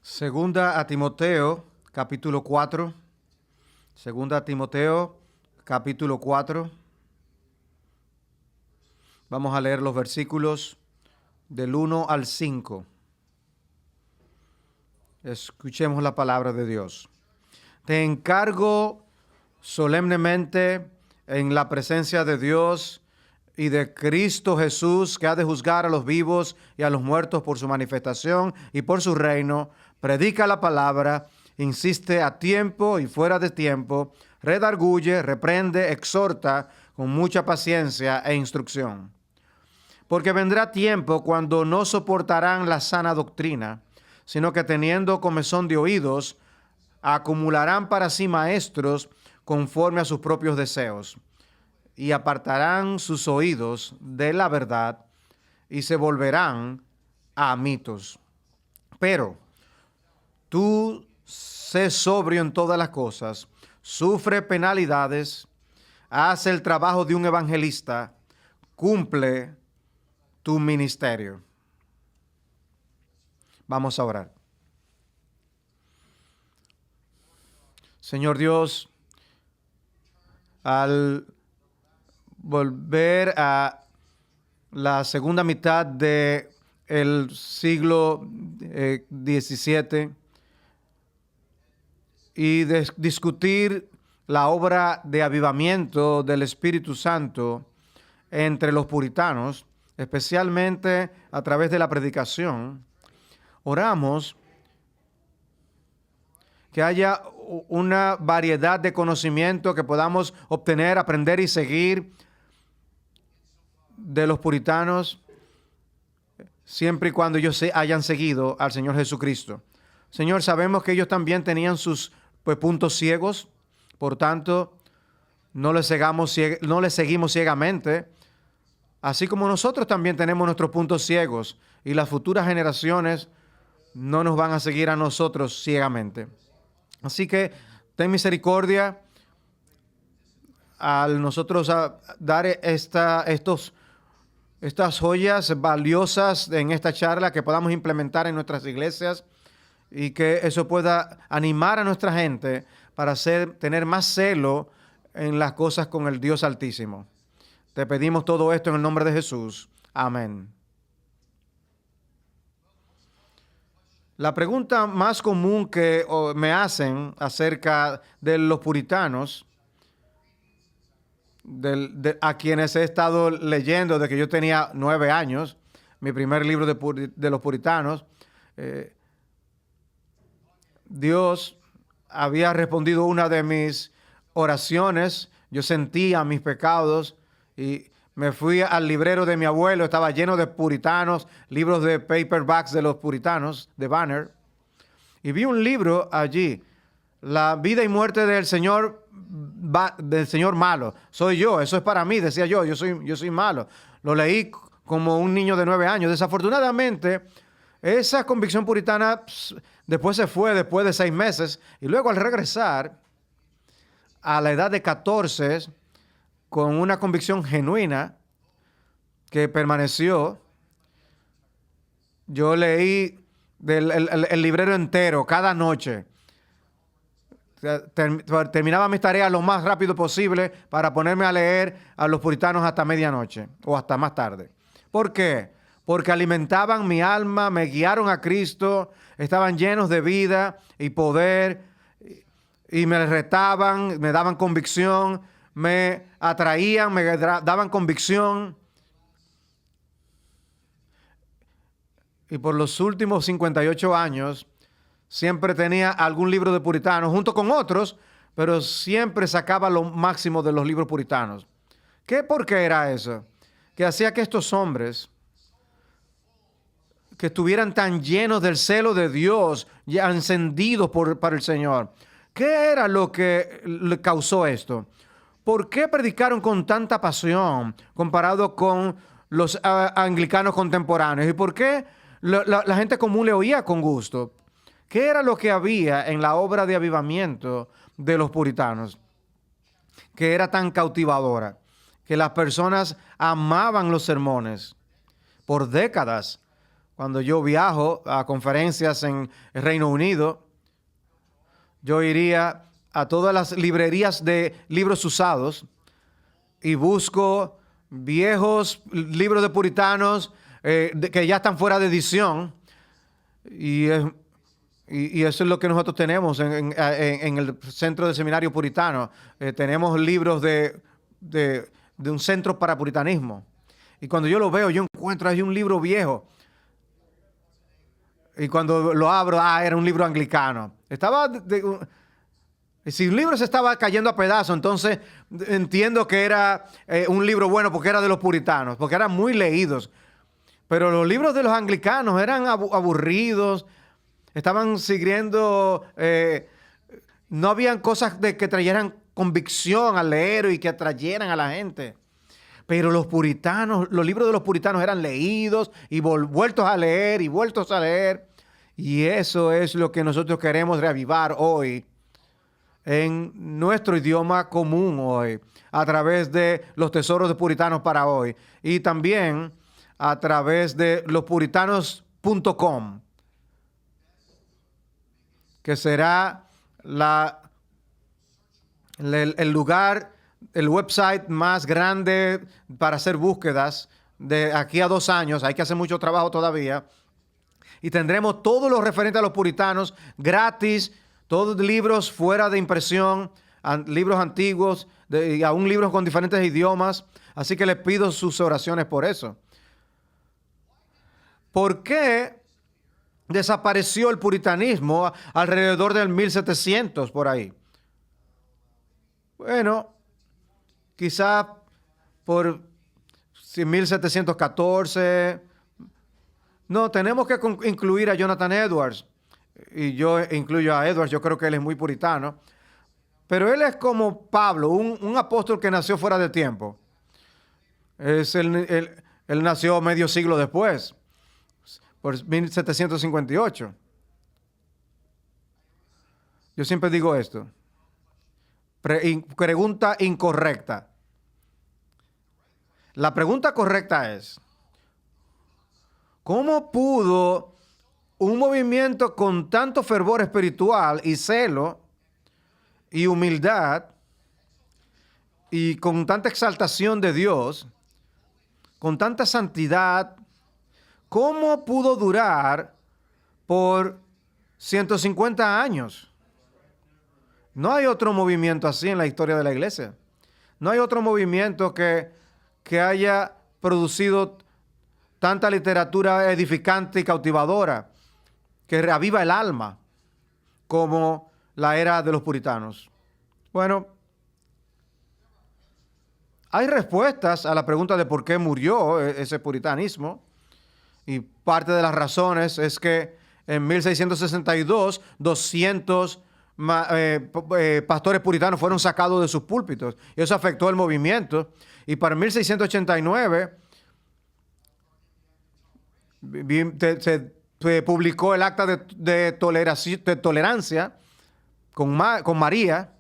Segunda a Timoteo, capítulo 4. Segunda a Timoteo, capítulo 4. Vamos a leer los versículos del 1 al 5. Escuchemos la palabra de Dios. Te encargo solemnemente en la presencia de Dios y de Cristo Jesús, que ha de juzgar a los vivos y a los muertos por su manifestación y por su reino. Predica la palabra, insiste a tiempo y fuera de tiempo, redarguye, reprende, exhorta con mucha paciencia e instrucción. Porque vendrá tiempo cuando no soportarán la sana doctrina, sino que teniendo comezón de oídos, acumularán para sí maestros conforme a sus propios deseos, y apartarán sus oídos de la verdad y se volverán a mitos. Pero tú sé sobrio en todas las cosas, sufre penalidades, haz el trabajo de un evangelista, cumple tu ministerio. Vamos a orar. Señor Dios, al volver a la segunda mitad del siglo XVII y discutir la obra de avivamiento del Espíritu Santo entre los puritanos, especialmente a través de la predicación, oramos que haya una variedad de conocimiento que podamos obtener, aprender y seguir de los puritanos, siempre y cuando ellos hayan seguido al Señor Jesucristo. Señor, sabemos que ellos también tenían sus puntos ciegos, por tanto, no les seguimos ciegamente, así como nosotros también tenemos nuestros puntos ciegos y las futuras generaciones no nos van a seguir a nosotros ciegamente. Así que ten misericordia al nosotros dar estas joyas valiosas en esta charla que podamos implementar en nuestras iglesias y que eso pueda animar a nuestra gente para tener más celo en las cosas con el Dios Altísimo. Te pedimos todo esto en el nombre de Jesús. Amén. La pregunta más común que me hacen acerca de los puritanos, a quienes he estado leyendo desde que yo tenía 9 años, mi primer libro de los puritanos, Dios había respondido una de mis oraciones. Yo sentía mis pecados y me fui al librero de mi abuelo, estaba lleno de puritanos, libros de paperbacks de los puritanos, de Banner, y vi un libro allí, La vida y muerte del señor malo. Soy yo, eso es para mí, decía yo soy malo. Lo leí como un niño de 9 años. Desafortunadamente, esa convicción puritana después se fue, después de 6 meses, y luego al regresar, a la edad de 14, con una convicción genuina que permaneció, yo leí el librero entero cada noche. Terminaba mis tareas lo más rápido posible para ponerme a leer a los puritanos hasta medianoche o hasta más tarde. ¿Por qué? Porque alimentaban mi alma, me guiaron a Cristo, estaban llenos de vida y poder y me retaban, me daban convicción, me atraían, me daban convicción. Y por los últimos 58 años, siempre tenía algún libro de puritanos, junto con otros, pero siempre sacaba lo máximo de los libros puritanos. ¿Por qué era eso? Que hacía que estos hombres, que estuvieran tan llenos del celo de Dios, ya encendidos para el Señor. ¿Qué era lo que le causó esto? ¿Por qué predicaron con tanta pasión comparado con los anglicanos contemporáneos? ¿Y por qué la gente común le oía con gusto? ¿Qué era lo que había en la obra de avivamiento de los puritanos que era tan cautivadora? Que las personas amaban los sermones. Por décadas Cuando yo viajo a conferencias en el Reino Unido, yo iría a todas las librerías de libros usados y busco viejos libros de puritanos que ya están fuera de edición. Y eso es lo que nosotros tenemos en el Centro de Seminario Puritano. Tenemos libros de un centro para puritanismo. Y cuando yo lo veo, yo encuentro ahí un libro viejo. Y cuando lo abro, era un libro anglicano. Si un libro se estaba cayendo a pedazos, entonces entiendo que era un libro bueno porque era de los puritanos, porque eran muy leídos. Pero los libros de los anglicanos eran aburridos, estaban siguiendo, no habían cosas que trajeran convicción al leer y que atrayeran a la gente. Pero los puritanos, los libros de los puritanos eran leídos y vueltos a leer y vueltos a leer. Y eso es lo que nosotros queremos reavivar hoy en nuestro idioma común hoy, a través de los tesoros de puritanos para hoy y también a través de lospuritanos.com, que será el lugar, el website más grande para hacer búsquedas de aquí a 2 años. Hay que hacer mucho trabajo todavía. Y tendremos todos los referentes a los puritanos gratis, todos libros fuera de impresión, libros antiguos, y aún libros con diferentes idiomas. Así que les pido sus oraciones por eso. ¿Por qué desapareció el puritanismo alrededor del 1700 por ahí? Bueno, quizá por 1714. No, tenemos que incluir a Jonathan Edwards. Y yo incluyo a Edwards, yo creo que él es muy puritano. Pero él es como Pablo, un apóstol que nació fuera de tiempo. Él nació medio siglo después, por 1758. Yo siempre digo esto. Pregunta incorrecta. La pregunta correcta es: ¿cómo pudo un movimiento con tanto fervor espiritual y celo y humildad y con tanta exaltación de Dios, con tanta santidad, cómo pudo durar por 150 años? No hay otro movimiento así en la historia de la iglesia. No hay otro movimiento que haya producido tanta literatura edificante y cautivadora, que reaviva el alma, como la era de los puritanos. Bueno, hay respuestas a la pregunta de por qué murió ese puritanismo, y parte de las razones es que en 1662 200 pastores puritanos fueron sacados de sus púlpitos, y eso afectó el movimiento. Y para 1689 se publicó el acta de tolerancia con María.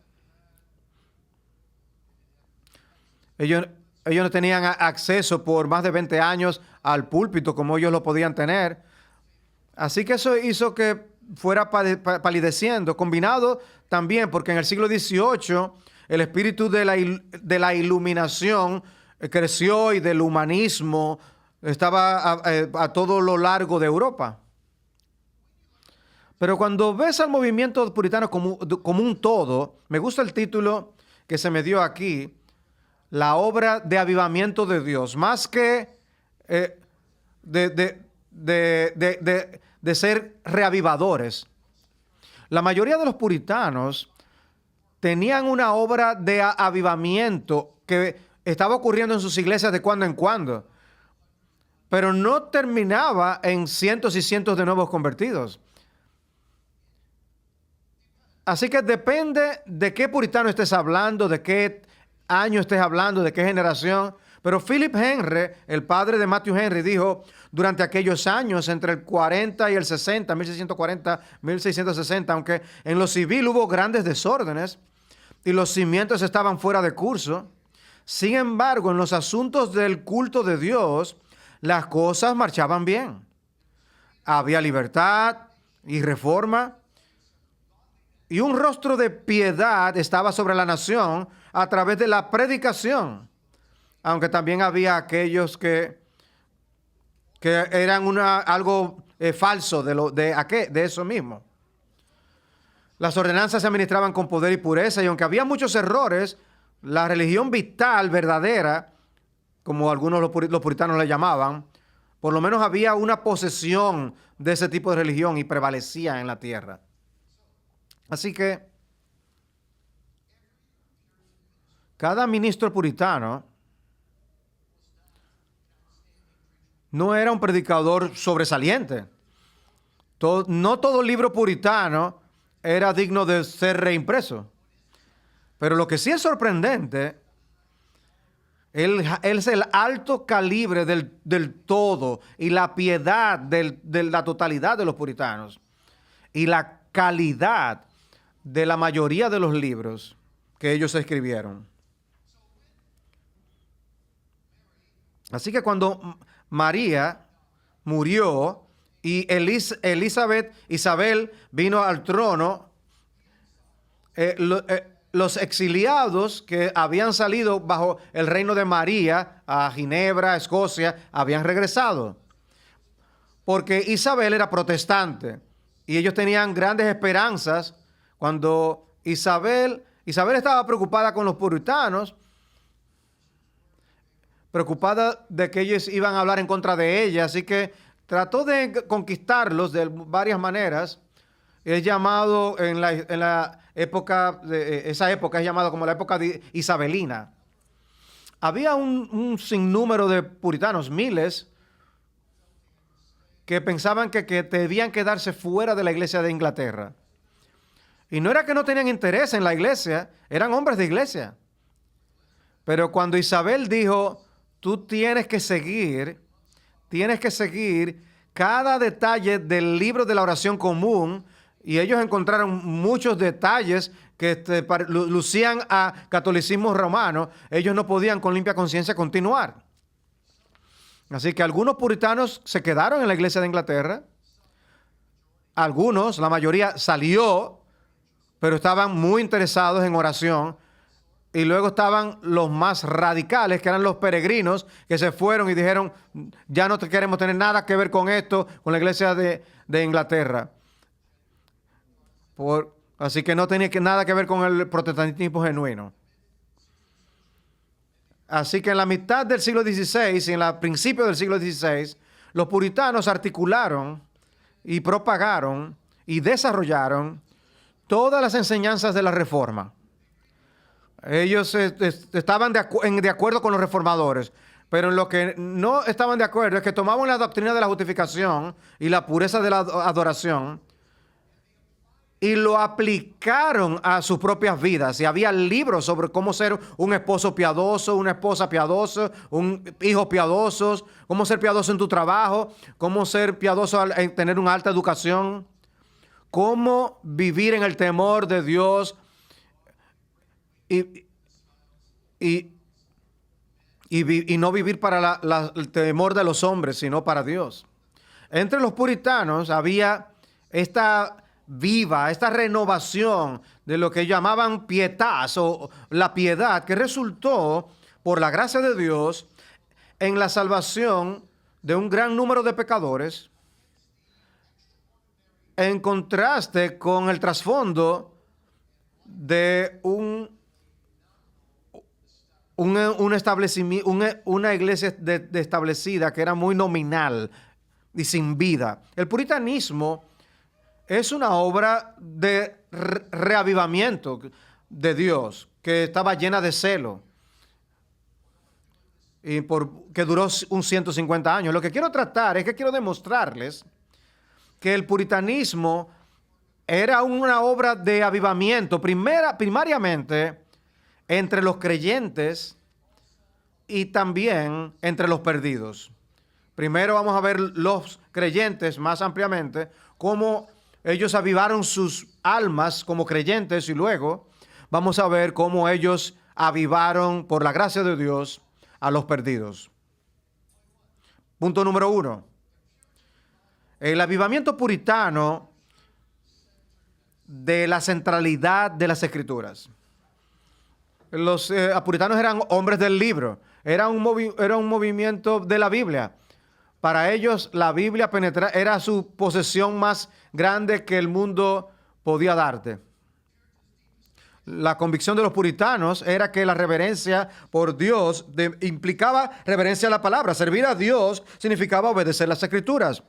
Ellos no tenían acceso por más de 20 años al púlpito como ellos lo podían tener. Así que eso hizo que fuera palideciendo, combinado también porque en el siglo XVIII el espíritu de la iluminación creció, y del humanismo estaba a todo lo largo de Europa. Pero cuando ves al movimiento puritano como un todo, me gusta el título que se me dio aquí: la obra de avivamiento de Dios. Más que de ser reavivadores, la mayoría de los puritanos tenían una obra de avivamiento que estaba ocurriendo en sus iglesias de cuando en cuando, pero no terminaba en cientos y cientos de nuevos convertidos. Así que depende de qué puritano estés hablando, de qué año estés hablando, de qué generación. Pero Philip Henry, el padre de Matthew Henry, dijo: durante aquellos años, entre el 40 y el 60, 1640, 1660, aunque en lo civil hubo grandes desórdenes y los cimientos estaban fuera de curso, sin embargo, en los asuntos del culto de Dios, las cosas marchaban bien. había libertad y reforma, y un rostro de piedad estaba sobre la nación a través de la predicación, aunque también había aquellos que eran algo falso de eso mismo. Las ordenanzas se administraban con poder y pureza, y aunque había muchos errores, la religión vital, verdadera, como algunos los puritanos le llamaban, por lo menos había una posesión de ese tipo de religión y prevalecía en la tierra. Así que cada ministro puritano no era un predicador sobresaliente. No todo libro puritano era digno de ser reimpreso. Pero lo que sí es sorprendente es el alto calibre del todo y la piedad de la totalidad de los puritanos y la calidad de la mayoría de los libros que ellos escribieron. Así que cuando María murió y Isabel vino al trono, los exiliados que habían salido bajo el reino de María a Ginebra, a Escocia, habían regresado. Porque Isabel era protestante y ellos tenían grandes esperanzas cuando Isabel estaba preocupada con los puritanos, preocupada de que ellos iban a hablar en contra de ella, así que trató de conquistarlos de varias maneras. Es llamado en la época, esa época es llamada como la época isabelina. Había un sinnúmero de puritanos, miles, que pensaban que debían quedarse fuera de la iglesia de Inglaterra. Y no era que no tenían interés en la iglesia, eran hombres de iglesia. Pero cuando Isabel dijo, tú tienes que seguir cada detalle del libro de la oración común, y ellos encontraron muchos detalles que lucían a catolicismo romano, ellos no podían con limpia conciencia continuar. Así que algunos puritanos se quedaron en la iglesia de Inglaterra, algunos, la mayoría salió, pero estaban muy interesados en oración. Y luego estaban los más radicales, que eran los peregrinos, que se fueron y dijeron, ya no queremos tener nada que ver con esto, con la iglesia de Inglaterra. Así que no tenía nada que ver con el protestantismo genuino. Así que en la mitad del siglo XVI y en el principio del siglo XVI, los puritanos articularon y propagaron y desarrollaron todas las enseñanzas de la Reforma. Ellos estaban de acuerdo con los reformadores, pero en lo que no estaban de acuerdo es que tomaban la doctrina de la justificación y la pureza de la adoración y lo aplicaron a sus propias vidas. Y había libros sobre cómo ser un esposo piadoso, una esposa piadosa, un hijo piadoso, cómo ser piadoso en tu trabajo, cómo ser piadoso en tener una alta educación, cómo vivir en el temor de Dios y no vivir para el temor de los hombres, sino para Dios. Entre los puritanos había esta renovación de lo que llamaban pietas o la piedad, que resultó, por la gracia de Dios, en la salvación de un gran número de pecadores, en contraste con el trasfondo de una iglesia establecida que era muy nominal y sin vida. El puritanismo es una obra de reavivamiento de Dios que estaba llena de celo y que duró 150 años. Lo que quiero tratar es que quiero demostrarles que el puritanismo era una obra de avivamiento primariamente entre los creyentes y también entre los perdidos. Primero vamos a ver los creyentes más ampliamente, cómo ellos avivaron sus almas como creyentes, y luego vamos a ver cómo ellos avivaron, por la gracia de Dios, a los perdidos. Punto número 1. El avivamiento puritano de la centralidad de las Escrituras. Los puritanos eran hombres del libro. Era un movimiento de la Biblia. Para ellos la Biblia era su posesión más grande que el mundo podía darte. La convicción de los puritanos era que la reverencia por Dios implicaba reverencia a la palabra. Servir a Dios significaba obedecer las Escrituras.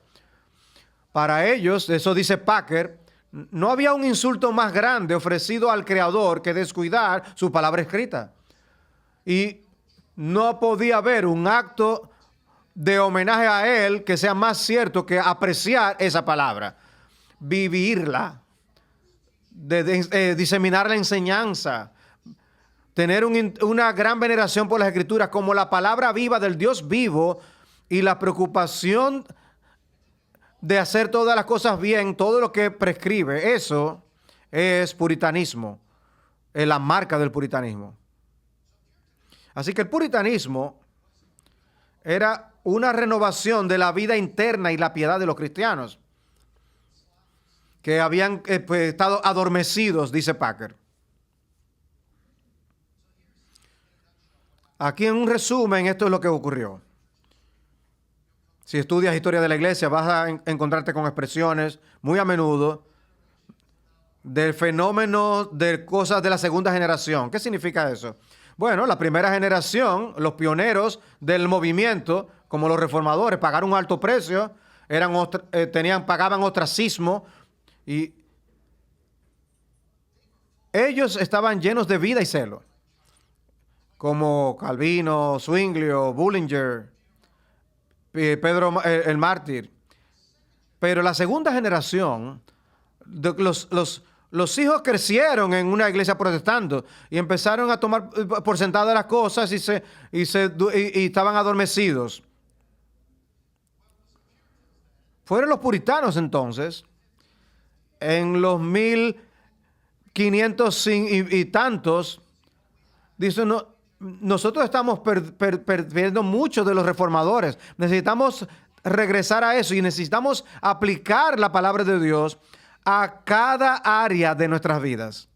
Para ellos, eso dice Packer, no había un insulto más grande ofrecido al Creador que descuidar su palabra escrita. Y no podía haber un acto de homenaje a Él que sea más cierto que apreciar esa palabra, vivirla, diseminar la enseñanza, tener una gran veneración por las Escrituras como la palabra viva del Dios vivo y la preocupación de hacer todas las cosas bien, todo lo que prescribe. Eso es puritanismo, es la marca del puritanismo. Así que el puritanismo era una renovación de la vida interna y la piedad de los cristianos que habían estado adormecidos, dice Packer. Aquí en un resumen, esto es lo que ocurrió. Si estudias historia de la iglesia, vas a encontrarte con expresiones muy a menudo del fenómeno de cosas de la segunda generación. ¿Qué significa eso? Bueno, la primera generación, los pioneros del movimiento, como los reformadores, pagaron un alto precio, pagaban ostracismo y ellos estaban llenos de vida y celo, como Calvino, Zwinglio, Bullinger, Pedro el Mártir. Pero la segunda generación, los hijos crecieron en una iglesia protestante y empezaron a tomar por sentado las cosas y estaban adormecidos. Fueron los puritanos entonces, en los 1500 y tantos, dicen, no, nosotros estamos perdiendo mucho de los reformadores. Necesitamos regresar a eso y necesitamos aplicar la palabra de Dios a cada área de nuestras vidas.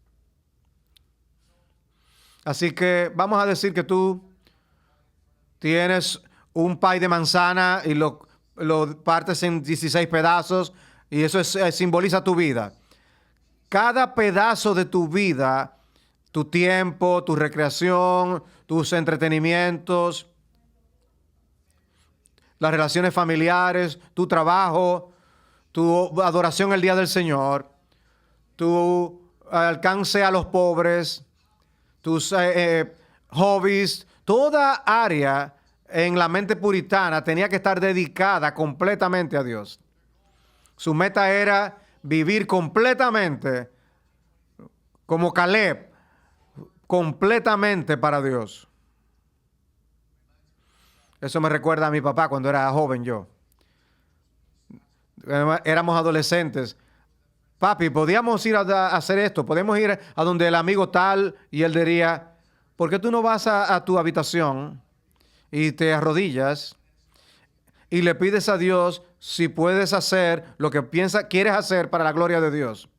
Así que vamos a decir que tú tienes un pie de manzana y lo partes en 16 pedazos y eso simboliza tu vida. Cada pedazo de tu vida, tu tiempo, tu recreación, tus entretenimientos, las relaciones familiares, tu trabajo, tu adoración el día del Señor, tu alcance a los pobres, tus hobbies, toda área en la mente puritana tenía que estar dedicada completamente a Dios. Su meta era vivir completamente como Caleb, completamente para Dios. Eso me recuerda a mi papá cuando era joven yo. Éramos adolescentes. Papi, podíamos ir a hacer esto, podemos ir a donde el amigo tal, y él diría, ¿por qué tú no vas a tu habitación y te arrodillas y le pides a Dios si puedes hacer lo que quieres hacer para la gloria de Dios?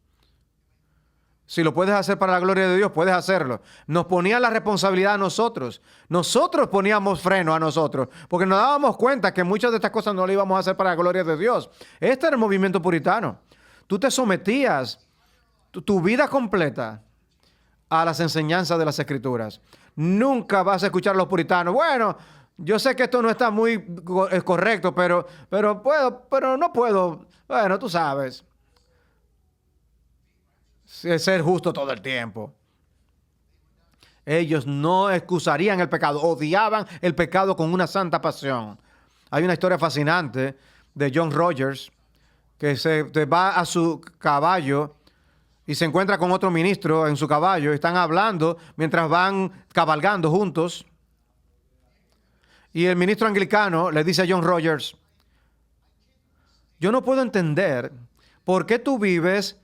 Si lo puedes hacer para la gloria de Dios, puedes hacerlo. Nos ponían la responsabilidad a nosotros. Nosotros poníamos freno a nosotros, porque nos dábamos cuenta que muchas de estas cosas no las íbamos a hacer para la gloria de Dios. Este era el movimiento puritano. Tú te sometías tu vida completa a las enseñanzas de las Escrituras. Nunca vas a escuchar a los puritanos. Bueno, yo sé que esto no está muy correcto, pero no puedo. Bueno, tú sabes. Ser justo todo el tiempo. Ellos no excusarían el pecado, odiaban el pecado con una santa pasión. Hay una historia fascinante de John Rogers que se va a su caballo y se encuentra con otro ministro en su caballo. Están hablando mientras van cabalgando juntos. Y el ministro anglicano le dice a John Rogers, yo no puedo entender por qué tú vives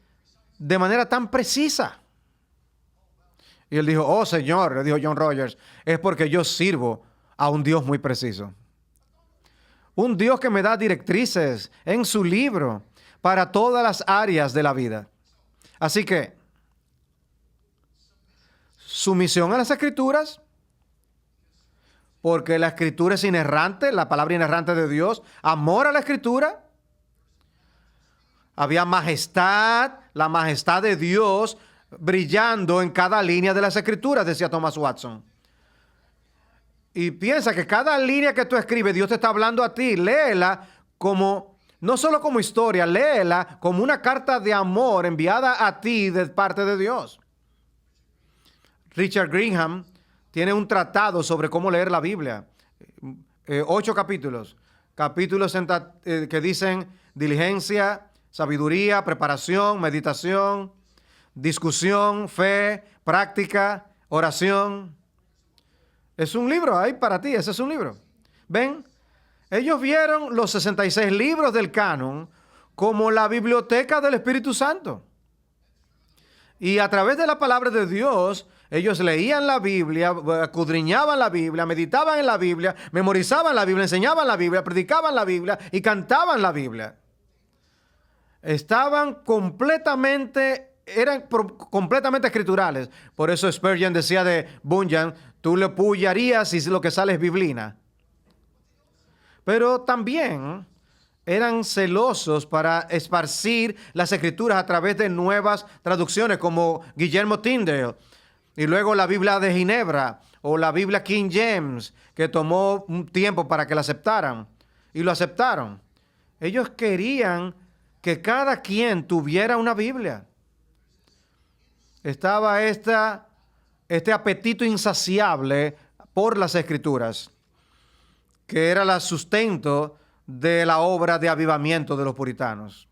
de manera tan precisa. Y él dijo, oh Señor, le dijo John Rogers, es porque yo sirvo a un Dios muy preciso. un Dios que me da directrices en su libro para todas las áreas de la vida. Así que, sumisión a las Escrituras, porque la Escritura es inerrante, la palabra inerrante de Dios. Amor a la Escritura. Había majestad, la majestad de Dios brillando en cada línea de las Escrituras, decía Thomas Watson. Y piensa que cada línea que tú escribes, Dios te está hablando a ti. Léela como, no solo como historia, léela como una carta de amor enviada a ti de parte de Dios. Richard Greenham tiene un tratado sobre cómo leer la Biblia. 8 capítulos. Capítulos que dicen diligencia, sabiduría, preparación, meditación, discusión, fe, práctica, oración. Es un libro ahí para ti, ese es un libro. ¿Ven? Ellos vieron los 66 libros del canon como la biblioteca del Espíritu Santo. Y a través de la palabra de Dios, ellos leían la Biblia, escudriñaban la Biblia, meditaban en la Biblia, memorizaban la Biblia, enseñaban la Biblia, predicaban la Biblia y cantaban la Biblia. Eran completamente escriturales. Por eso Spurgeon decía de Bunyan, tú le pullarías si lo que sale es biblina. Pero también eran celosos para esparcir las Escrituras a través de nuevas traducciones, como Guillermo Tyndale, y luego la Biblia de Ginebra, o la Biblia King James, que tomó un tiempo para que la aceptaran, y lo aceptaron. Ellos querían que cada quien tuviera una Biblia. Estaba este apetito insaciable por las Escrituras, que era el sustento de la obra de avivamiento de los puritanos.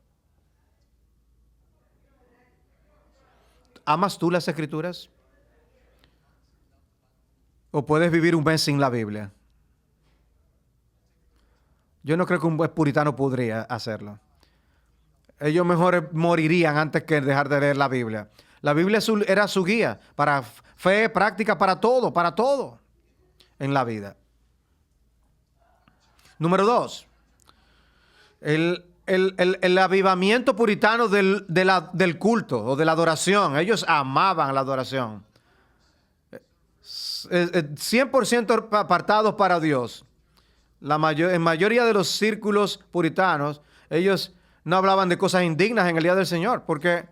¿Amas tú las Escrituras? ¿O puedes vivir un mes sin la Biblia? Yo no creo que un buen puritano podría hacerlo. Ellos mejor morirían antes que dejar de leer la Biblia. La Biblia era su guía para fe, práctica, para todo en la vida. Número 2. El avivamiento puritano del culto o de la adoración. Ellos amaban la adoración. 100% apartados para Dios. En mayoría de los círculos puritanos, ellos no hablaban de cosas indignas en el día del Señor, porque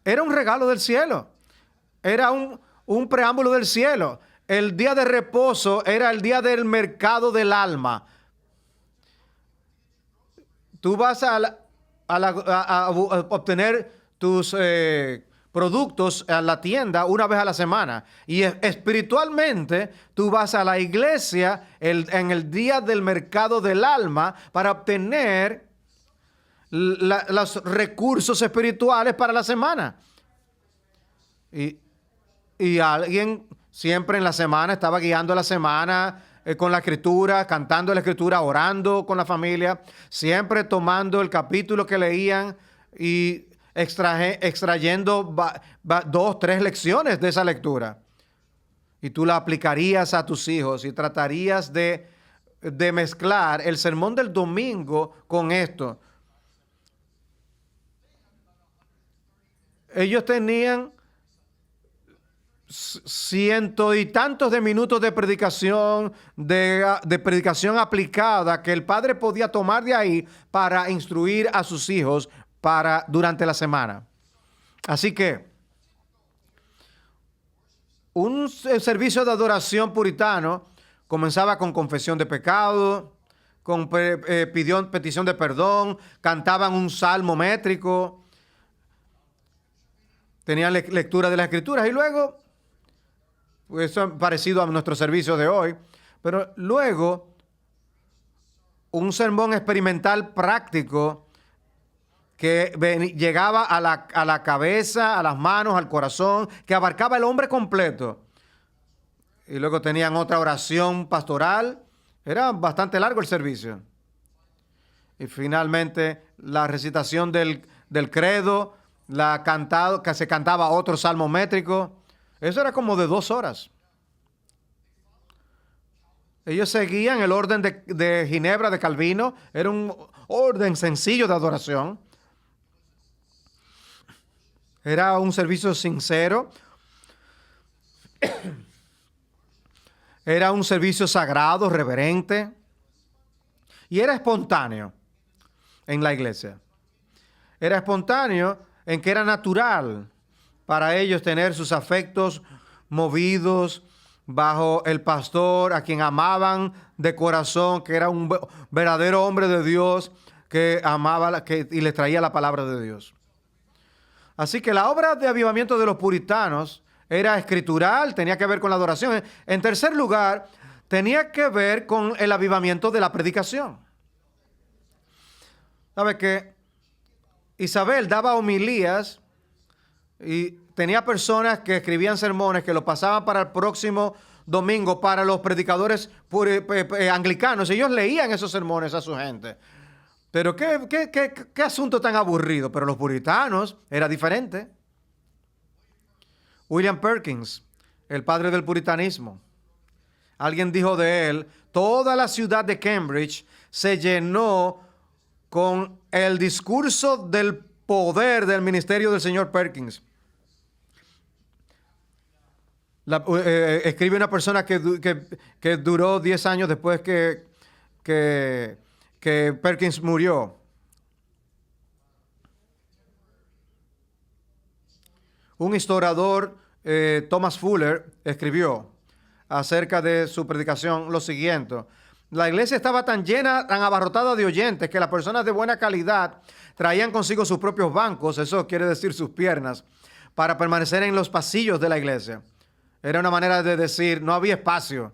era un regalo del cielo. Era un preámbulo del cielo. El día de reposo era el día del mercado del alma. Tú vas a obtener tus productos a la tienda una vez a la semana. Y espiritualmente tú vas a la iglesia en el día del mercado del alma para obtener los recursos espirituales para la semana. Y alguien siempre en la semana estaba guiando la semana con la Escritura, cantando la Escritura, orando con la familia, siempre tomando el capítulo que leían y extrayendo 2, 3 lecciones de esa lectura. Y tú la aplicarías a tus hijos y tratarías de mezclar el sermón del domingo con esto. Ellos tenían 100 y tantos de minutos de predicación, de predicación aplicada que el padre podía tomar de ahí para instruir a sus hijos durante la semana. Así que un servicio de adoración puritano comenzaba con confesión de pecado, con petición de perdón, cantaban un salmo métrico, tenían lectura de las Escrituras y luego, pues eso es parecido a nuestro servicio de hoy, pero luego un sermón experimental práctico que llegaba a la cabeza, a las manos, al corazón, que abarcaba el hombre completo. Y luego tenían otra oración pastoral. Era bastante largo el servicio. Y finalmente la recitación del credo, que se cantaba otro salmo métrico. Eso era como de 2 horas. Ellos seguían el orden de Ginebra de Calvino. Era un orden sencillo de adoración. Era un servicio sincero. Era un servicio sagrado, reverente. Y era espontáneo en la iglesia. Era espontáneo en que era natural para ellos tener sus afectos movidos bajo el pastor a quien amaban de corazón, que era un verdadero hombre de Dios que amaba y les traía la palabra de Dios. Así que la obra de avivamiento de los puritanos era escritural, tenía que ver con la adoración. En tercer lugar, tenía que ver con el avivamiento de la predicación. ¿Sabe que Isabel daba homilías y tenía personas que escribían sermones que los pasaban para el próximo domingo para los predicadores anglicanos? Ellos leían esos sermones a su gente. Pero qué asunto tan aburrido. Pero los puritanos era diferente. William Perkins, el padre del puritanismo, alguien dijo de él: toda la ciudad de Cambridge se llenó con el discurso del poder del ministerio del señor Perkins. Escribe una persona que duró 10 años después que Perkins murió. Un historiador, Thomas Fuller, escribió acerca de su predicación lo siguiente: la iglesia estaba tan llena, tan abarrotada de oyentes, que las personas de buena calidad traían consigo sus propios bancos, eso quiere decir sus piernas, para permanecer en los pasillos de la iglesia. Era una manera de decir, no había espacio.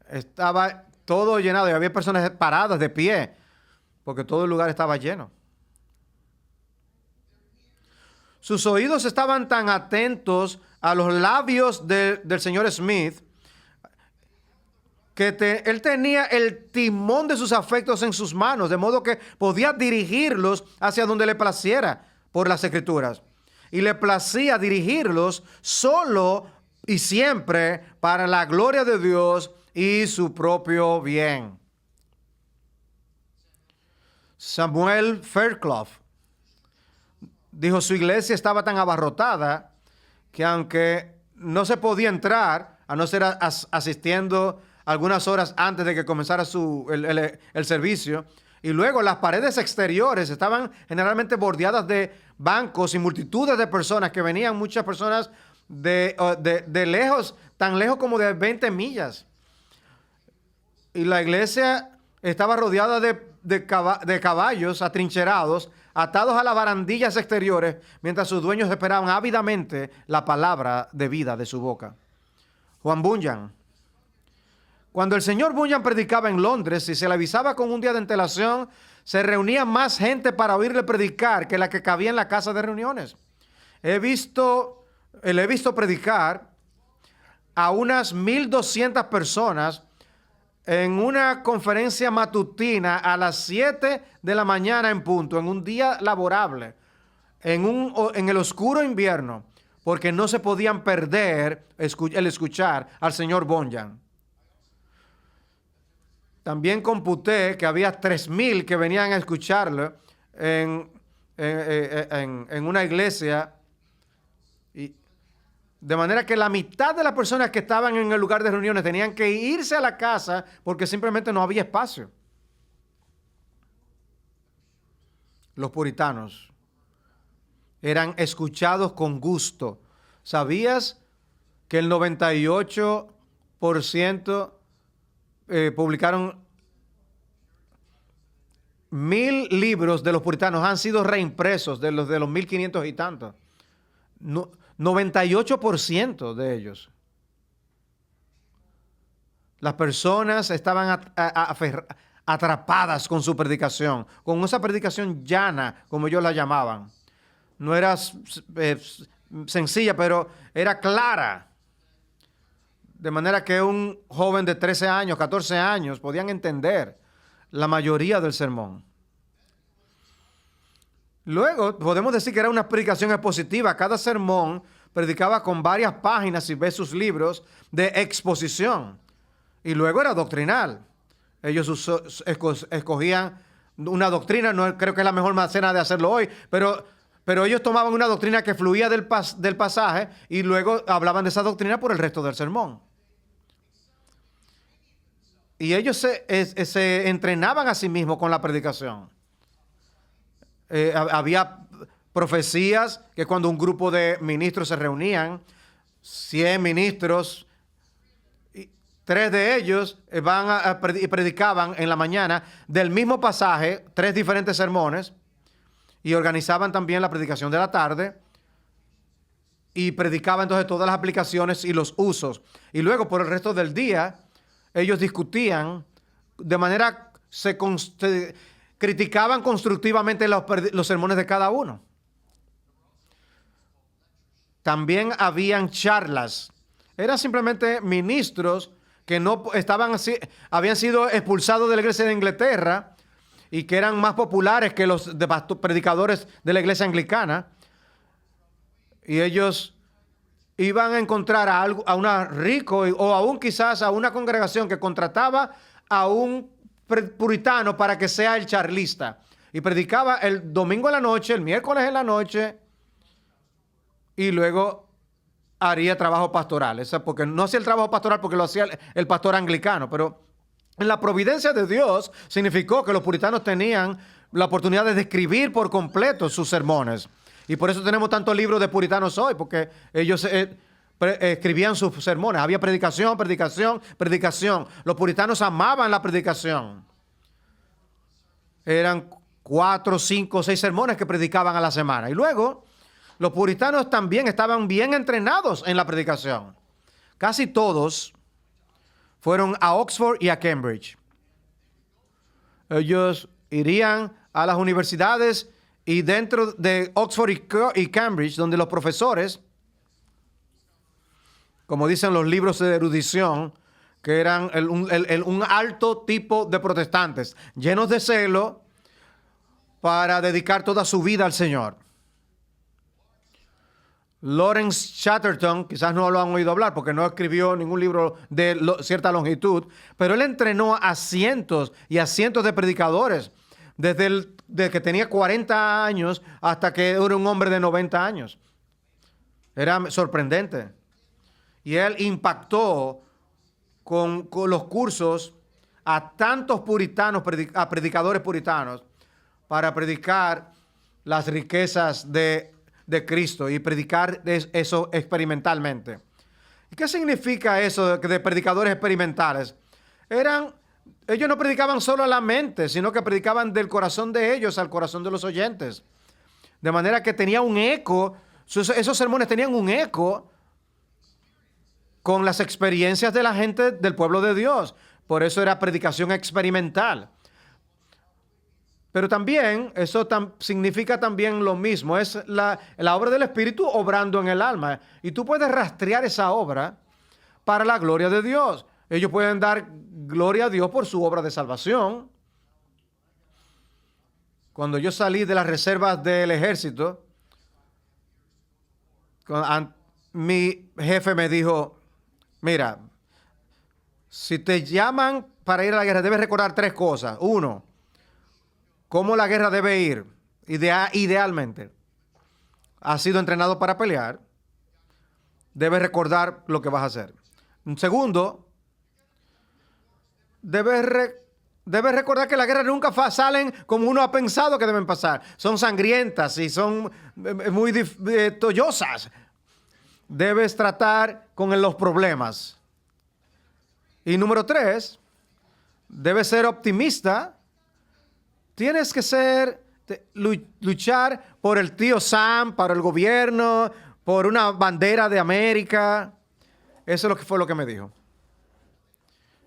Estaba todo llenado y había personas paradas de pie, porque todo el lugar estaba lleno. Sus oídos estaban tan atentos a los labios del señor Smith que él tenía el timón de sus afectos en sus manos, de modo que podía dirigirlos hacia donde le placiera por las escrituras. Y le placía dirigirlos solo y siempre para la gloria de Dios y su propio bien. Samuel Fairclough dijo: su iglesia estaba tan abarrotada que aunque no se podía entrar, a no ser asistiendo algunas horas antes de que comenzara el servicio, y luego las paredes exteriores estaban generalmente bordeadas de bancos y multitudes de personas que venían, muchas personas de lejos, tan lejos como de 20 millas. Y la iglesia estaba rodeada de caballos atrincherados, atados a las barandillas exteriores, mientras sus dueños esperaban ávidamente la palabra de vida de su boca. Juan Bunyan. Cuando el señor Bunyan predicaba en Londres, si se le avisaba con un día de antelación, se reunía más gente para oírle predicar que la que cabía en la casa de reuniones. Le he visto predicar a unas 1,200 personas en una conferencia matutina a las 7 de la mañana en punto, en un día laborable, en el oscuro invierno, porque no se podían perder el escuchar al señor Bunyan. También computé que había 3,000 que venían a escucharlo en una iglesia, de manera que la mitad de las personas que estaban en el lugar de reuniones tenían que irse a la casa porque simplemente no había espacio. Los puritanos eran escuchados con gusto. ¿Sabías que el 98% publicaron 1,000 libros de los puritanos han sido reimpresos de los 1,500 y tantos? 98% de ellos. Las personas estaban atrapadas con su predicación, con esa predicación llana, como ellos la llamaban. No era sencilla, pero era clara. De manera que un joven de 13 años, 14 años, podían entender la mayoría del sermón. Luego, podemos decir que era una predicación expositiva. Cada sermón predicaba con varias páginas, si ves sus libros, de exposición. Y luego era doctrinal. Ellos escogían una doctrina, no creo que es la mejor manera de hacerlo hoy, pero ellos tomaban una doctrina que fluía del pasaje y luego hablaban de esa doctrina por el resto del sermón. Y ellos se entrenaban a sí mismos con la predicación. Había profecías que cuando un grupo de ministros se reunían, 100 ministros, 3 de ellos y predicaban en la mañana del mismo pasaje, 3 diferentes sermones, y organizaban también la predicación de la tarde, y predicaban entonces todas las aplicaciones y los usos. Y luego por el resto del día, ellos discutían de manera, se criticaban constructivamente los sermones de cada uno. También habían charlas. Eran simplemente ministros que no estaban así, habían sido expulsados de la iglesia de Inglaterra y que eran más populares que los predicadores de la iglesia anglicana. Y ellos iban a encontrar a una rico o aún quizás a una congregación que contrataba a un puritano para que sea el charlista. Y predicaba el domingo en la noche, el miércoles en la noche, y luego haría trabajo pastoral. Porque no hacía el trabajo pastoral porque lo hacía el pastor anglicano, pero en la providencia de Dios significó que los puritanos tenían la oportunidad de describir por completo sus sermones. Y por eso tenemos tantos libros de puritanos hoy, porque ellos escribían sus sermones. Había predicación, predicación, predicación. Los puritanos amaban la predicación. Eran 4, 5, 6 sermones que predicaban a la semana. Y luego, los puritanos también estaban bien entrenados en la predicación. Casi todos fueron a Oxford y a Cambridge. Ellos irían a las universidades y dentro de Oxford y Cambridge, donde los profesores, como dicen los libros de erudición, que eran un alto tipo de protestantes, llenos de celo para dedicar toda su vida al Señor. Lawrence Chatterton, quizás no lo han oído hablar porque no escribió ningún libro de cierta longitud, pero él entrenó a cientos y a cientos de predicadores desde que tenía 40 años hasta que era un hombre de 90 años. Era sorprendente. Y él impactó con los cursos a tantos puritanos, a predicadores puritanos, para predicar las riquezas de Cristo y predicar eso experimentalmente. ¿Y qué significa eso de predicadores experimentales? Ellos no predicaban solo a la mente, sino que predicaban del corazón de ellos al corazón de los oyentes. De manera que tenía un eco, esos sermones tenían un eco con las experiencias de la gente del pueblo de Dios. Por eso era predicación experimental. Pero también, eso significa también lo mismo, es la obra del Espíritu obrando en el alma. Y tú puedes rastrear esa obra para la gloria de Dios. Ellos pueden dar gloria a Dios por su obra de salvación. Cuando yo salí de las reservas del ejército, mi jefe me dijo, mira, si te llaman para ir a la guerra, debes recordar 3 cosas. 1, cómo la guerra debe ir, idealmente. Has sido entrenado para pelear. Debes recordar lo que vas a hacer. Segundo, debes recordar que las guerras nunca salen como uno ha pensado que deben pasar. Son sangrientas y son muy tollosas. Debes tratar con los problemas. Y número 3, debes ser optimista. Tienes que luchar por el tío Sam, para el gobierno, por una bandera de América. Eso fue lo que me dijo.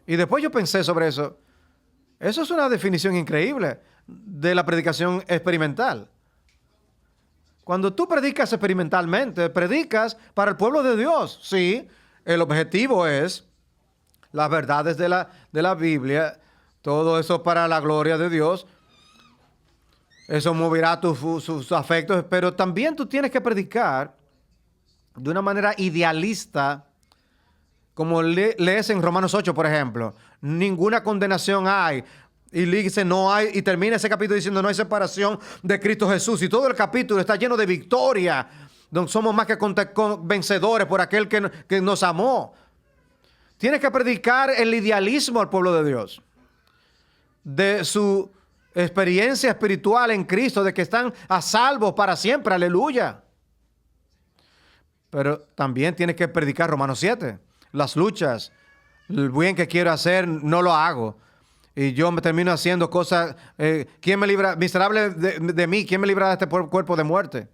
Y después yo pensé sobre eso. Eso es una definición increíble de la predicación experimental. Cuando tú predicas experimentalmente, predicas para el pueblo de Dios. Sí, el objetivo es las verdades de la Biblia, todo eso para la gloria de Dios. Eso moverá sus afectos, pero también tú tienes que predicar de una manera idealista Como lees en Romanos 8, por ejemplo, ninguna condenación hay. Y dice no hay, y termina ese capítulo diciendo no hay separación de Cristo Jesús. Y todo el capítulo está lleno de victoria, donde somos más que vencedores por aquel que nos amó. Tienes que predicar el idealismo al pueblo de Dios, de su experiencia espiritual en Cristo, de que están a salvo para siempre, aleluya. Pero también tienes que predicar Romanos 7, las luchas, el bien que quiero hacer no lo hago. Y yo me termino haciendo cosas. ¿Quién me libra? Miserable de mí. ¿Quién me libra de este cuerpo de muerte?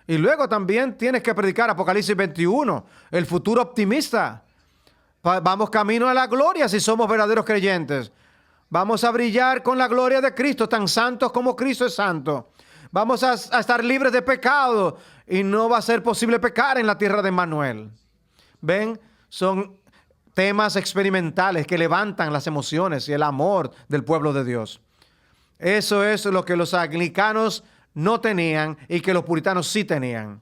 Y luego también tienes que predicar Apocalipsis 21. El futuro optimista. Vamos camino a la gloria si somos verdaderos creyentes. Vamos a brillar con la gloria de Cristo, tan santos como Cristo es santo. Vamos a estar libres de pecado. Y no va a ser posible pecar en la tierra de Emmanuel. ¿Ven? Son temas experimentales que levantan las emociones y el amor del pueblo de Dios. Eso es lo que los anglicanos no tenían y que los puritanos sí tenían.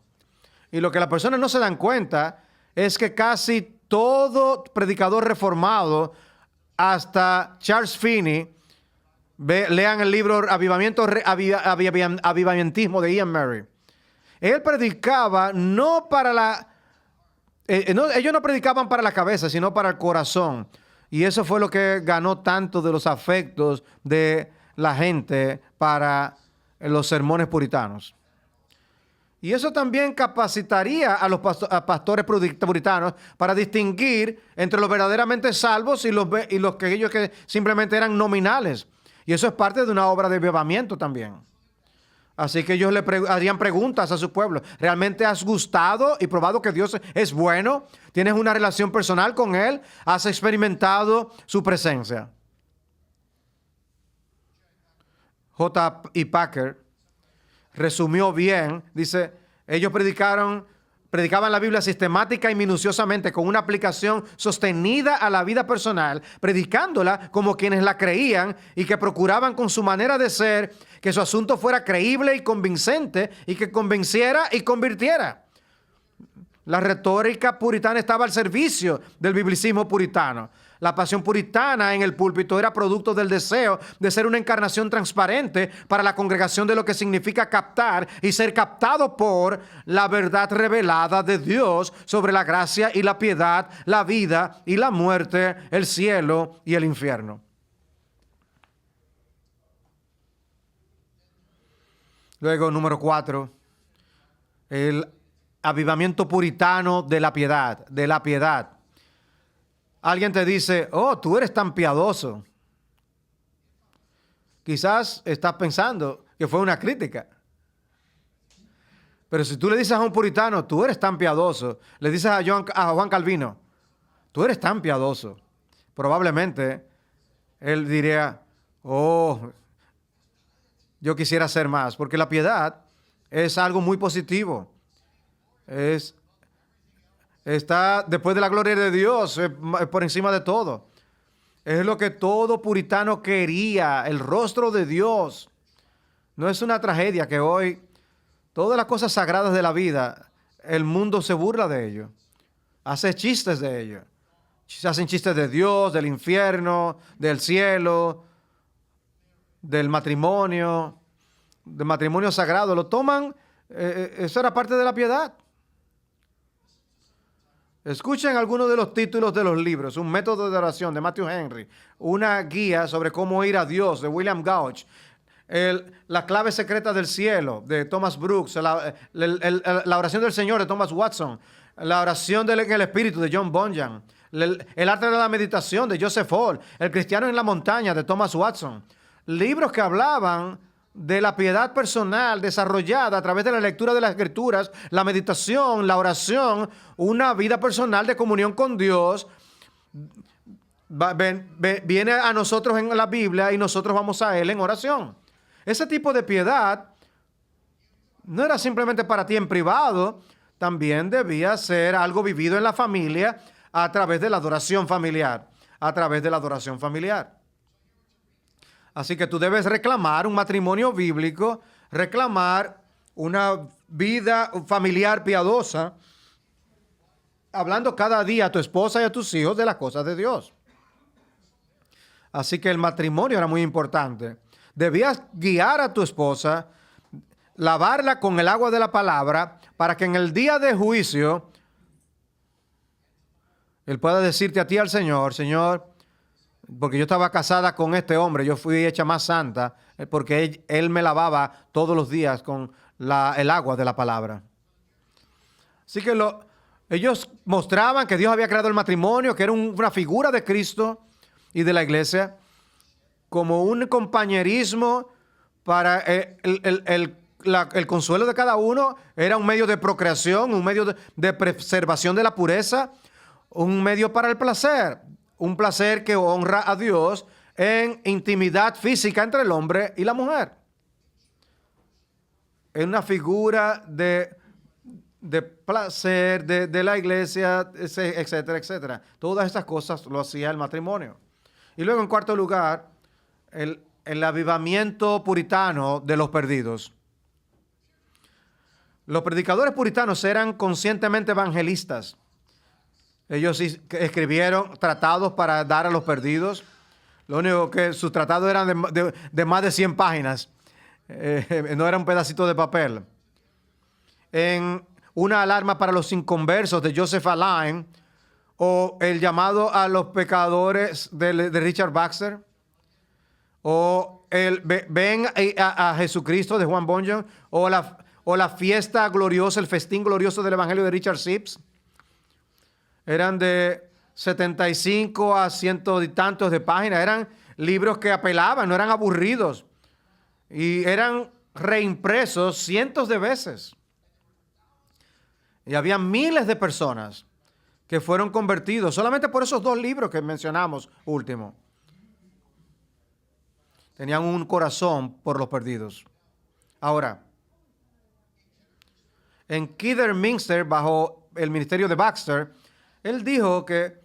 Y lo que las personas no se dan cuenta es que casi todo predicador reformado, hasta Charles Finney, lean el libro Avivamientismo de Ian Murray. Él predicaba no para ellos no predicaban para la cabeza, sino para el corazón. Y eso fue lo que ganó tanto de los afectos de la gente para los sermones puritanos. Y eso también capacitaría a los pastores puritanos para distinguir entre los verdaderamente salvos y los que ellos que simplemente eran nominales. Y eso es parte de una obra de avivamiento también. Así que ellos le harían preguntas a su pueblo. ¿Realmente has gustado y probado que Dios es bueno? ¿Tienes una relación personal con Él? ¿Has experimentado su presencia? J.I. Packer resumió bien. Dice, ellos predicaban la Biblia sistemática y minuciosamente con una aplicación sostenida a la vida personal, predicándola como quienes la creían y que procuraban con su manera de ser que su asunto fuera creíble y convincente y que convenciera y convirtiera. La retórica puritana estaba al servicio del biblicismo puritano. La pasión puritana en el púlpito era producto del deseo de ser una encarnación transparente para la congregación de lo que significa captar y ser captado por la verdad revelada de Dios sobre la gracia y la piedad, la vida y la muerte, el cielo y el infierno. Luego, número 4, el avivamiento puritano de la piedad, Alguien te dice, oh, tú eres tan piadoso. Quizás estás pensando que fue una crítica. Pero si tú le dices a un puritano, tú eres tan piadoso, le dices a Juan Calvino, tú eres tan piadoso, probablemente él diría, oh, yo quisiera ser más, porque la piedad es algo muy positivo. Está después de la gloria de Dios, por encima de todo. Es lo que todo puritano quería, el rostro de Dios. No es una tragedia que hoy todas las cosas sagradas de la vida, el mundo se burla de ello. Hace chistes de ello. Se hacen chistes de Dios, del infierno, del cielo, del matrimonio sagrado. Lo toman, eso era parte de la piedad. Escuchen algunos de los títulos de los libros. Un método de oración de Matthew Henry. Una guía sobre cómo ir a Dios de William Gouch. La clave secreta del cielo de Thomas Brooks. La oración del Señor de Thomas Watson. La oración en el Espíritu de John Bunyan. El arte de la meditación de Joseph Hall. El cristiano en la montaña de Thomas Watson. Libros que hablaban de la piedad personal desarrollada a través de la lectura de las Escrituras, la meditación, la oración, una vida personal de comunión con Dios. Viene a nosotros en la Biblia y nosotros vamos a Él en oración. Ese tipo de piedad no era simplemente para ti en privado, también debía ser algo vivido en la familia a través de la adoración familiar, Así que tú debes reclamar un matrimonio bíblico, reclamar una vida familiar piadosa hablando cada día a tu esposa y a tus hijos de las cosas de Dios. Así que el matrimonio era muy importante. Debías guiar a tu esposa, lavarla con el agua de la palabra, para que en el día de juicio él pueda decirte a ti al Señor, Señor, porque yo estaba casada con este hombre, yo fui hecha más santa, porque él me lavaba todos los días con el agua de la palabra. Así que ellos mostraban que Dios había creado el matrimonio, que era una figura de Cristo y de la iglesia, como un compañerismo para el consuelo de cada uno. Era un medio de procreación, un medio de preservación de la pureza, un medio para el placer, un placer que honra a Dios en intimidad física entre el hombre y la mujer. Es una figura de placer de la iglesia, etcétera, etcétera. Todas estas cosas lo hacía el matrimonio. Y luego, en cuarto lugar, el avivamiento puritano de los perdidos. Los predicadores puritanos eran conscientemente evangelistas. Ellos escribieron tratados para dar a los perdidos. Lo único que sus tratados eran de más de 100 páginas. No era un pedacito de papel. En Una alarma para los inconversos de Joseph Alleine, o el llamado a los pecadores de Richard Baxter, o el ven a Jesucristo de Juan Bunyan, o la fiesta gloriosa, el festín glorioso del Evangelio de Richard Sibbes. Eran de 75 a 100 y tantos de páginas. Eran libros que apelaban, no eran aburridos. Y eran reimpresos cientos de veces. Y había miles de personas que fueron convertidos solamente por esos dos libros que mencionamos último. Tenían un corazón por los perdidos. Ahora, en Kidderminster, bajo el ministerio de Baxter, él dijo que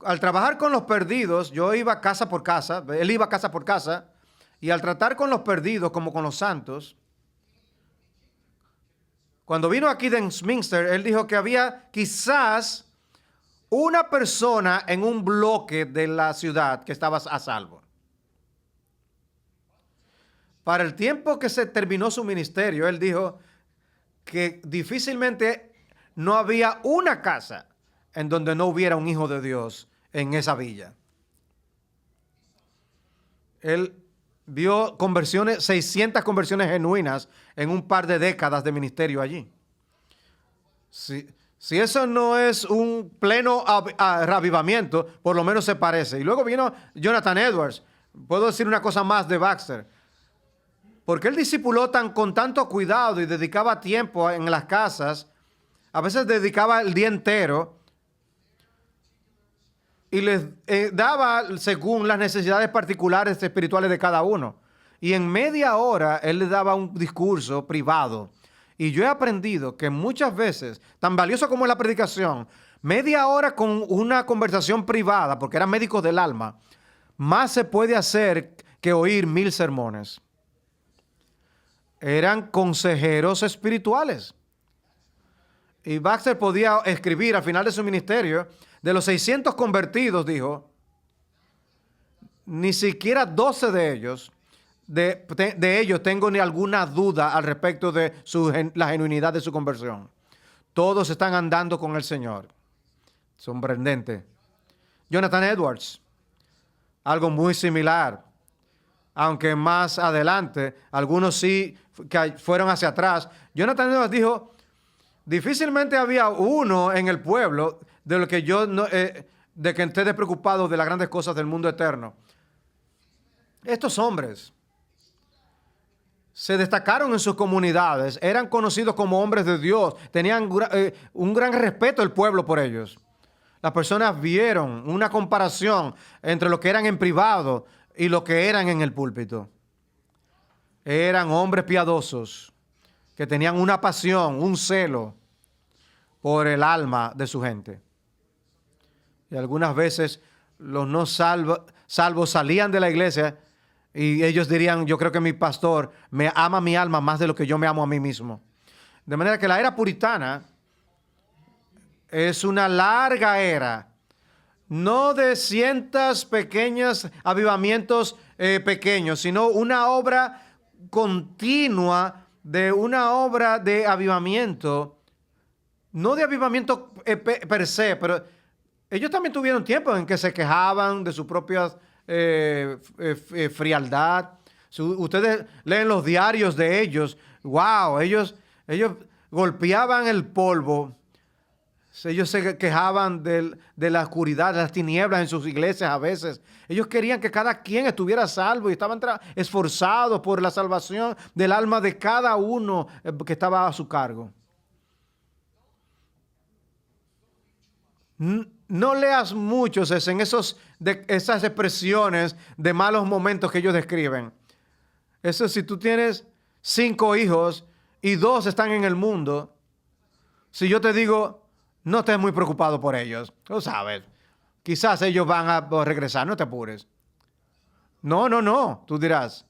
al trabajar con los perdidos, él iba casa por casa, y al tratar con los perdidos como con los santos, cuando vino a Kidderminster, él dijo que había quizás una persona en un bloque de la ciudad que estaba a salvo. Para el tiempo que se terminó su ministerio, él dijo que difícilmente no había una casa en donde no hubiera un hijo de Dios en esa villa. Él vio 600 conversiones genuinas en un par de décadas de ministerio allí. Si eso no es un pleno avivamiento, por lo menos se parece. Y luego vino Jonathan Edwards. Puedo decir una cosa más de Baxter. Porque él discipuló con tanto cuidado y dedicaba tiempo en las casas. A veces dedicaba el día entero. Y les daba según las necesidades particulares espirituales de cada uno. Y en media hora él les daba un discurso privado. Y yo he aprendido que muchas veces, tan valioso como es la predicación, media hora con una conversación privada, porque eran médicos del alma, más se puede hacer que oír 1000 sermones. Eran consejeros espirituales. Y Baxter podía escribir al final de su ministerio, de los 600 convertidos, dijo, ni siquiera 12 de ellos, de ellos tengo ni alguna duda al respecto de la genuinidad de su conversión. Todos están andando con el Señor. Sorprendente. Jonathan Edwards, algo muy similar, aunque más adelante, algunos sí que fueron hacia atrás. Jonathan Edwards dijo, difícilmente había uno en el pueblo de lo que de que esté despreocupado de las grandes cosas del mundo eterno. Estos hombres se destacaron en sus comunidades, eran conocidos como hombres de Dios, tenían un gran respeto del pueblo por ellos. Las personas vieron una comparación entre lo que eran en privado y lo que eran en el púlpito. Eran hombres piadosos que tenían una pasión, un celo por el alma de su gente. Y algunas veces los no salvos salían de la iglesia y ellos dirían, yo creo que mi pastor me ama mi alma más de lo que yo me amo a mí mismo. De manera que la era puritana es una larga era, no de cientos pequeños avivamientos pequeños, sino una obra continua de una obra de avivamiento, no de avivamiento per se, pero ellos también tuvieron tiempo en que se quejaban de su propia frialdad. Ustedes leen los diarios de ellos. Wow, ellos golpeaban el polvo. Ellos se quejaban de la oscuridad, de las tinieblas en sus iglesias a veces. Ellos querían que cada quien estuviera salvo y estaban esforzados por la salvación del alma de cada uno que estaba a su cargo. No leas muchos en esas expresiones de malos momentos que ellos describen. Eso, si tú tienes 5 hijos y 2 están en el mundo, si yo te digo, no estés muy preocupado por ellos, tú sabes, quizás ellos van a regresar, no te apures. No, tú dirás,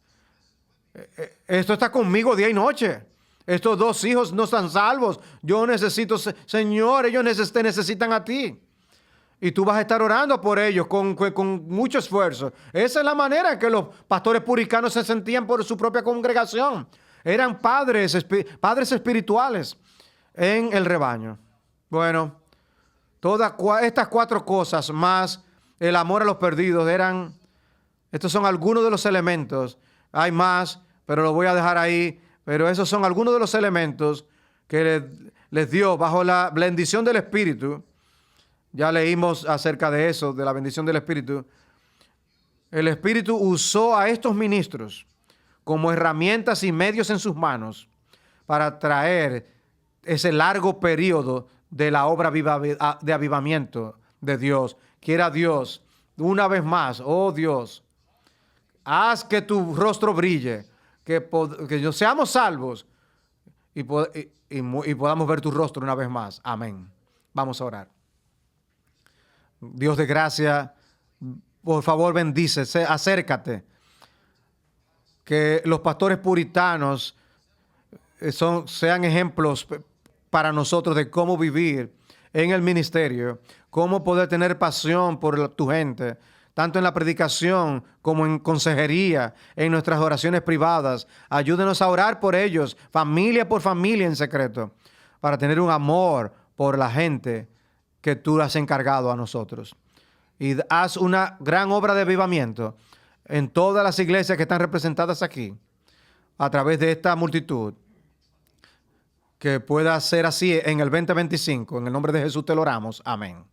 esto está conmigo día y noche. Estos 2 hijos no están salvos. Yo necesito, Señor, ellos te necesitan a ti. Y tú vas a estar orando por ellos con mucho esfuerzo. Esa es la manera en que los pastores puritanos se sentían por su propia congregación. Eran padres espirituales en el rebaño. Bueno, todas estas 4 cosas más el amor a los perdidos estos son algunos de los elementos. Hay más, pero lo voy a dejar ahí. Pero esos son algunos de los elementos que les dio bajo la bendición del Espíritu. Ya leímos acerca de eso, de la bendición del Espíritu. El Espíritu usó a estos ministros como herramientas y medios en sus manos para traer ese largo periodo de la obra de avivamiento de Dios. Quiera Dios, una vez más, oh Dios, haz que tu rostro brille, que seamos salvos y podamos ver tu rostro una vez más. Amén. Vamos a orar. Dios de gracia, por favor bendice, acércate. Que los pastores puritanos sean ejemplos para nosotros de cómo vivir en el ministerio, cómo poder tener pasión por tu gente, tanto en la predicación como en consejería, en nuestras oraciones privadas. Ayúdenos a orar por ellos, familia por familia en secreto, para tener un amor por la gente que tú has encargado a nosotros. Y haz una gran obra de avivamiento en todas las iglesias que están representadas aquí, a través de esta multitud, que pueda ser así en el 2025. En el nombre de Jesús te lo oramos. Amén.